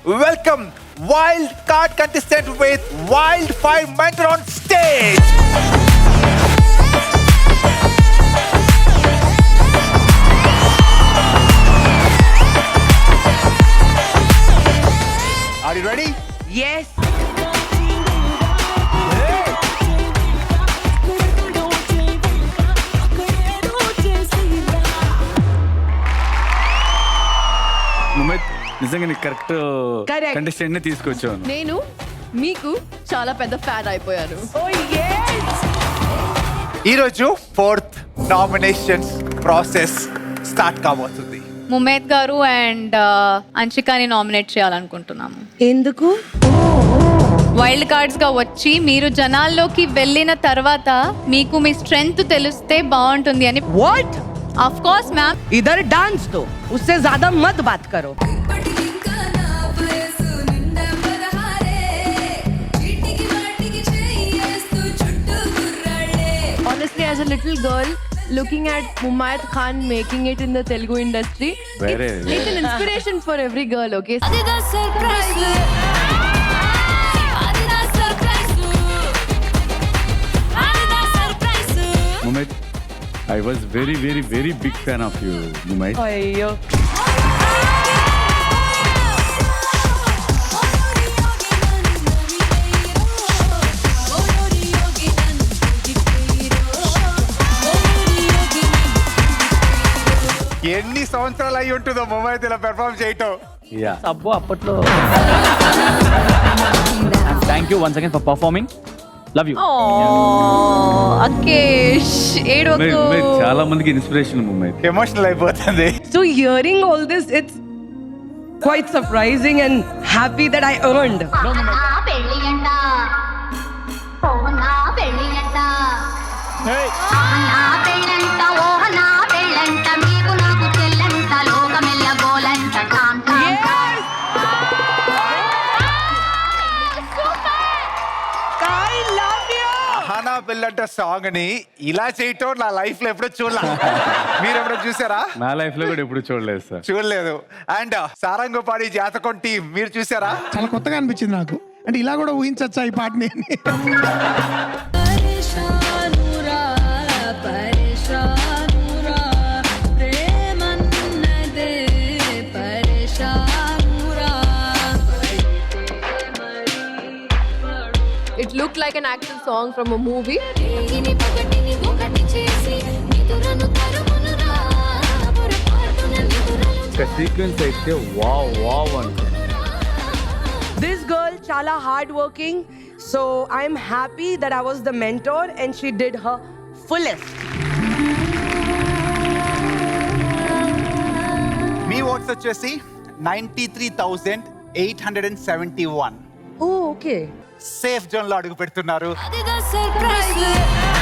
welcome wild card contestant with Wildfire Mentor on stage. Are you ready? Yes. నిజంగా నీకు correct contestant ని తీసుకొచ్చాను. నేను మీకు చాలా పెద్ద ఫ్యాన్ అయిపోయాను. Oh yes. ఈరోజు 4th నామినేషన్స్ ప్రాసెస్ స్టార్ట్ కాబోతుంది. ముమేద్ గారు అండ్ అంశికాని నామినేట్ చేయాలనుకుంటున్నాము. ఎందుకు? వైల్డ్ కార్డ్స్ గా వచ్చి మీరు జనాల్లోకి వెళ్ళిన తర్వాత మీకు మీ స్ట్రెంగ్త్ తెలిస్తే బాగుంటుంది అని. What? Of course ma'am. इधर डांस दो, उससे ज्यादा मत बात करो. Honestly, as a little girl, looking at Mumayat Khan making it in the Telugu industry, it's an inspiration for every girl, okay? Mumaith, I was very big fan of you, Mumaith. అయ్యో. ఎన్ని సంవత్సరాలు అయి ఉంటుందో ముమైత్ ఇలా పెర్ఫార్మ్ చేయటం. Yeah. అబ్బో అప్పట్లో. Thank you once again for performing. Love you. అకేష్ ఏడోకు. ముమైత్ చాలా మందికి ఇన్స్పిరేషన్ ముమైత్. ఎమోషనల్ అయిపోతుంది. So hearing all this, it's quite surprising and happy that I earned. I love you. Ahana పెళ్ళంట సాంగ్ ని ఇలా చేయటం నా లైఫ్ లో ఎప్పుడో చూడలే. మీరు ఎప్పుడో చూసారా? నా లైఫ్ లో కూడా ఎప్పుడు చూడలేదు సార్. చూడలేదు. అండ్ సారంగపాడి జాతకం టీం మీరు చూసారా? చాలా కొత్తగా అనిపించింది నాకు. అంటే ఇలా కూడా ఊహించచ్చా ఈ పాటని? It looked like an action song from a movie. Sequence అయితే వావ్ అంట. This girl chala hardworking, so I'm happy that I was the mentor and she did her fullest. మీ ఓట్స్ వచ్చేసి 93,871. Oh, okay. సేఫ్ జోన్ లో అడుగు పెడుతున్నారు. Surprise.